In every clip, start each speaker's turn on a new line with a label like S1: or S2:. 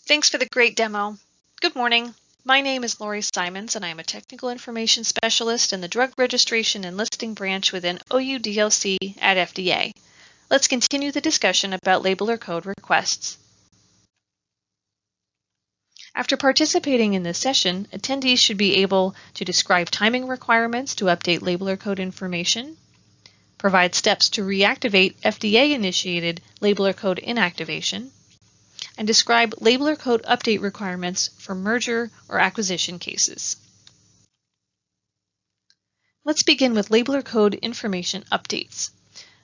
S1: Thanks for the great demo. Good morning. My name is Laurie Simonds, and I am a Technical Information Specialist in the Drug Registration and Listing Branch within OUDLC at FDA. Let's continue the discussion about labeler code requests. After participating in this session, attendees should be able to describe timing requirements to update labeler code information, provide steps to reactivate FDA-initiated labeler code inactivation, and describe labeler code update requirements for merger or acquisition cases. Let's begin with labeler code information updates.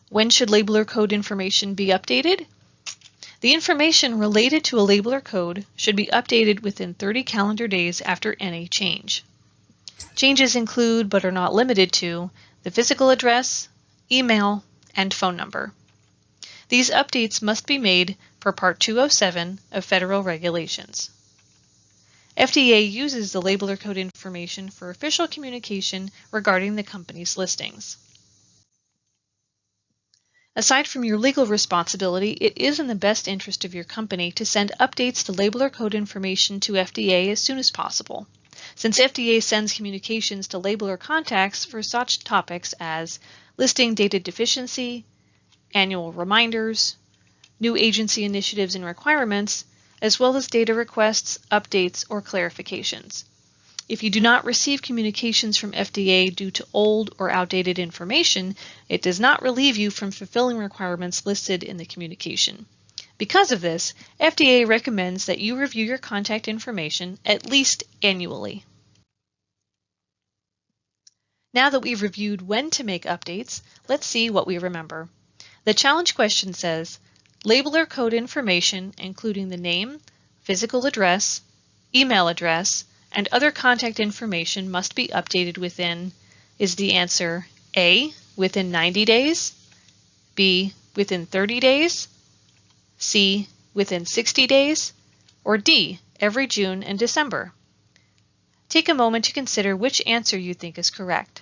S1: When should labeler code information be updated? The information related to a labeler code should be updated within 30 calendar days after any change. Changes include, but are not limited to, the physical address, email, and phone number. These updates must be made per Part 207 of Federal Regulations. FDA uses the labeler code information for official communication regarding the company's listings. Aside from your legal responsibility, it is in the best interest of your company to send updates to labeler code information to FDA as soon as possible, since FDA sends communications to labeler contacts for such topics as listing data deficiency, annual reminders, new agency initiatives and requirements, as well as data requests, updates, or clarifications. If you do not receive communications from FDA due to old or outdated information, it does not relieve you from fulfilling requirements listed in the communication. Because of this, FDA recommends that you review your contact information at least annually. Now that we've reviewed when to make updates, let's see what we remember. The challenge question says, labeler code information, including the name, physical address, email address, and other contact information must be updated within, is the answer A, within 90 days, B, within 30 days, C, within 60 days, or D, every June and December? Take a moment to consider which answer you think is correct.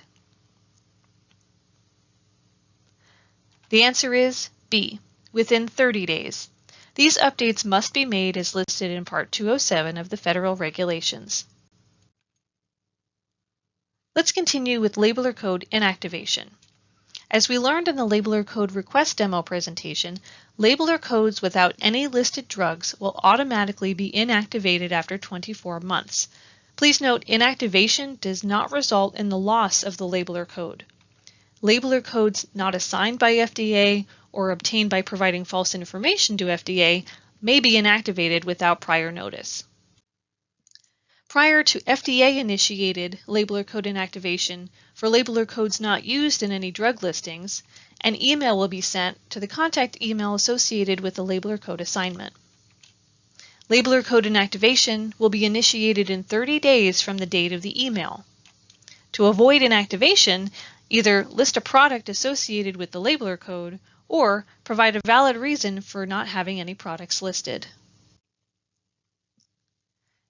S1: The answer is B, within 30 days. These updates must be made as listed in Part 207 of the Federal Regulations. Let's continue with labeler code inactivation. As we learned in the labeler code request demo presentation, labeler codes without any listed drugs will automatically be inactivated after 24 months. Please note, inactivation does not result in the loss of the labeler code. Labeler codes not assigned by FDA or obtained by providing false information to FDA may be inactivated without prior notice. Prior to FDA-initiated labeler code inactivation, for labeler codes not used in any drug listings, an email will be sent to the contact email associated with the labeler code assignment. Labeler code inactivation will be initiated in 30 days from the date of the email. To avoid inactivation, either list a product associated with the labeler code or provide a valid reason for not having any products listed.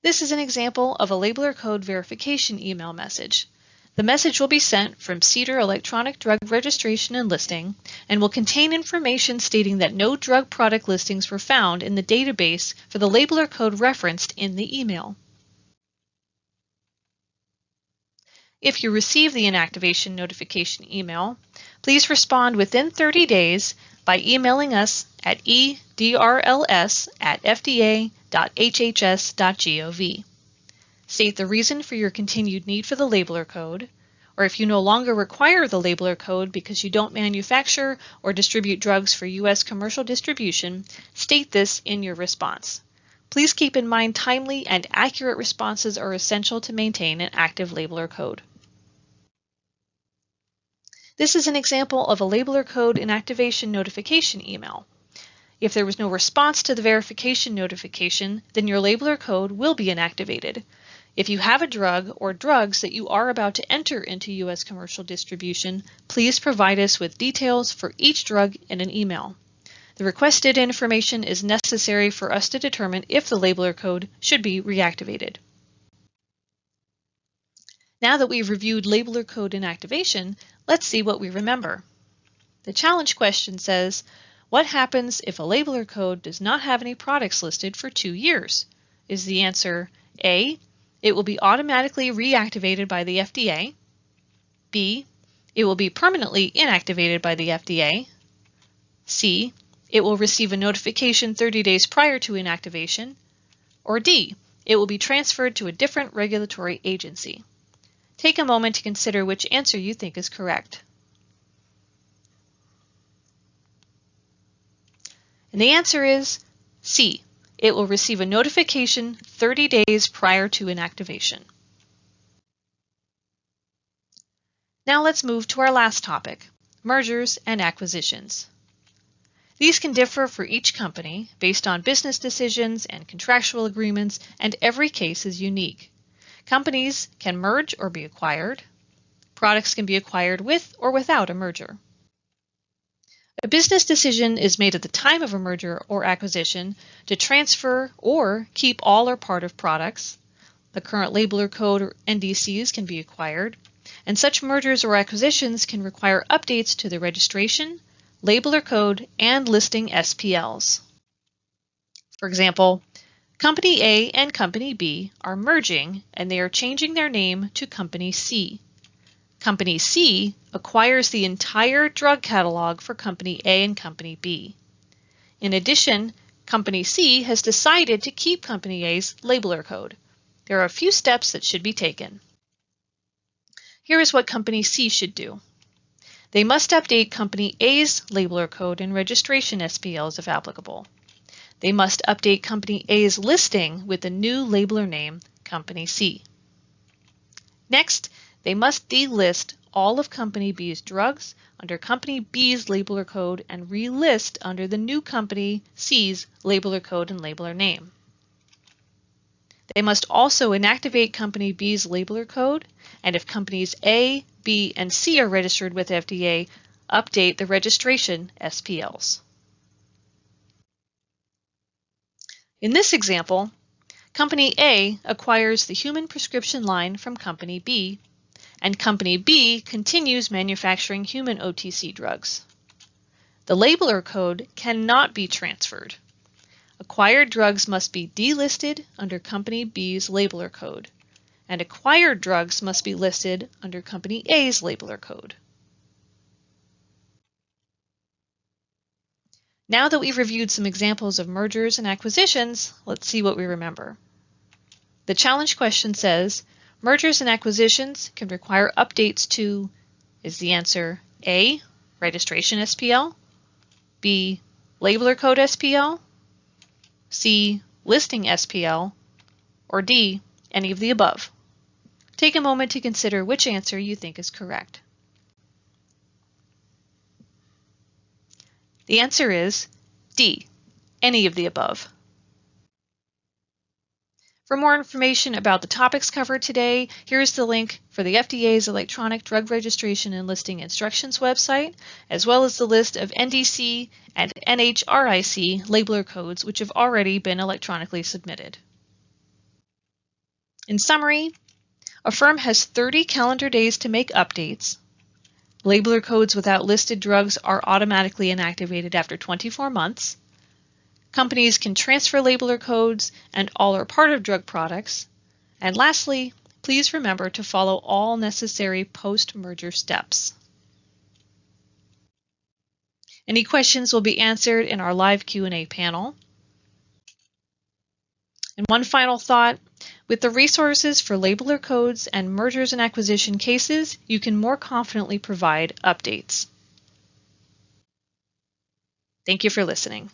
S1: This is an example of a labeler code verification email message. The message will be sent from CDER Electronic Drug Registration and Listing and will contain information stating that no drug product listings were found in the database for the labeler code referenced in the email. If you receive the inactivation notification email, please respond within 30 days by emailing us at eDRLS@fda.hhs.gov. State the reason for your continued need for the labeler code, or if you no longer require the labeler code because you don't manufacture or distribute drugs for U.S. commercial distribution, state this in your response. Please keep in mind timely and accurate responses are essential to maintain an active labeler code. This is an example of a labeler code inactivation notification email. If there was no response to the verification notification, then your labeler code will be inactivated. If you have a drug or drugs that you are about to enter into U.S. commercial distribution, please provide us with details for each drug in an email. The requested information is necessary for us to determine if the labeler code should be reactivated. Now that we've reviewed labeler code inactivation, let's see what we remember. The challenge question says, what happens if a labeler code does not have any products listed for 2 years? Is the answer A, it will be automatically reactivated by the FDA, B, it will be permanently inactivated by the FDA, C, it will receive a notification 30 days prior to inactivation, or D, it will be transferred to a different regulatory agency. Take a moment to consider which answer you think is correct. And the answer is C. It will receive a notification 30 days prior to inactivation. Now let's move to our last topic, mergers and acquisitions. These can differ for each company based on business decisions and contractual agreements, and every case is unique. Companies can merge or be acquired. Products can be acquired with or without a merger. A business decision is made at the time of a merger or acquisition to transfer or keep all or part of products. The current labeler code or NDCs can be acquired, and such mergers or acquisitions can require updates to the registration, labeler code, and listing SPLs. For example, Company A and Company B are merging and they are changing their name to Company C. Company C acquires the entire drug catalog for Company A and Company B. In addition, Company C has decided to keep Company A's labeler code. There are a few steps that should be taken. Here is what Company C should do. They must update Company A's labeler code and registration SPLs if applicable. They must update Company A's listing with the new labeler name, Company C. Next, they must delist all of Company B's drugs under Company B's labeler code and relist under the new Company C's labeler code and labeler name. They must also inactivate Company B's labeler code, and if Companies A, B, and C are registered with FDA, update the registration SPLs. In this example, Company A acquires the human prescription line from Company B, and Company B continues manufacturing human OTC drugs. The labeler code cannot be transferred. Acquired drugs must be delisted under Company B's labeler code, and acquired drugs must be listed under Company A's labeler code. Now that we've reviewed some examples of mergers and acquisitions, let's see what we remember. The challenge question says, mergers and acquisitions can require updates to, is the answer A, registration SPL, B, labeler code SPL, C, listing SPL, or D, any of the above? Take a moment to consider which answer you think is correct. The answer is D, any of the above. For more information about the topics covered today, here is the link for the FDA's Electronic Drug Registration and Listing Instructions website, as well as the list of NDC and NHRIC labeler codes which have already been electronically submitted. In summary, a firm has 30 calendar days to make updates. Labeler codes without listed drugs are automatically inactivated after 24 months. Companies can transfer labeler codes and all or part of drug products. And lastly, please remember to follow all necessary post-merger steps. Any questions will be answered in our live Q&A panel. And one final thought, with the resources for labeler codes and mergers and acquisition cases, you can more confidently provide updates. Thank you for listening.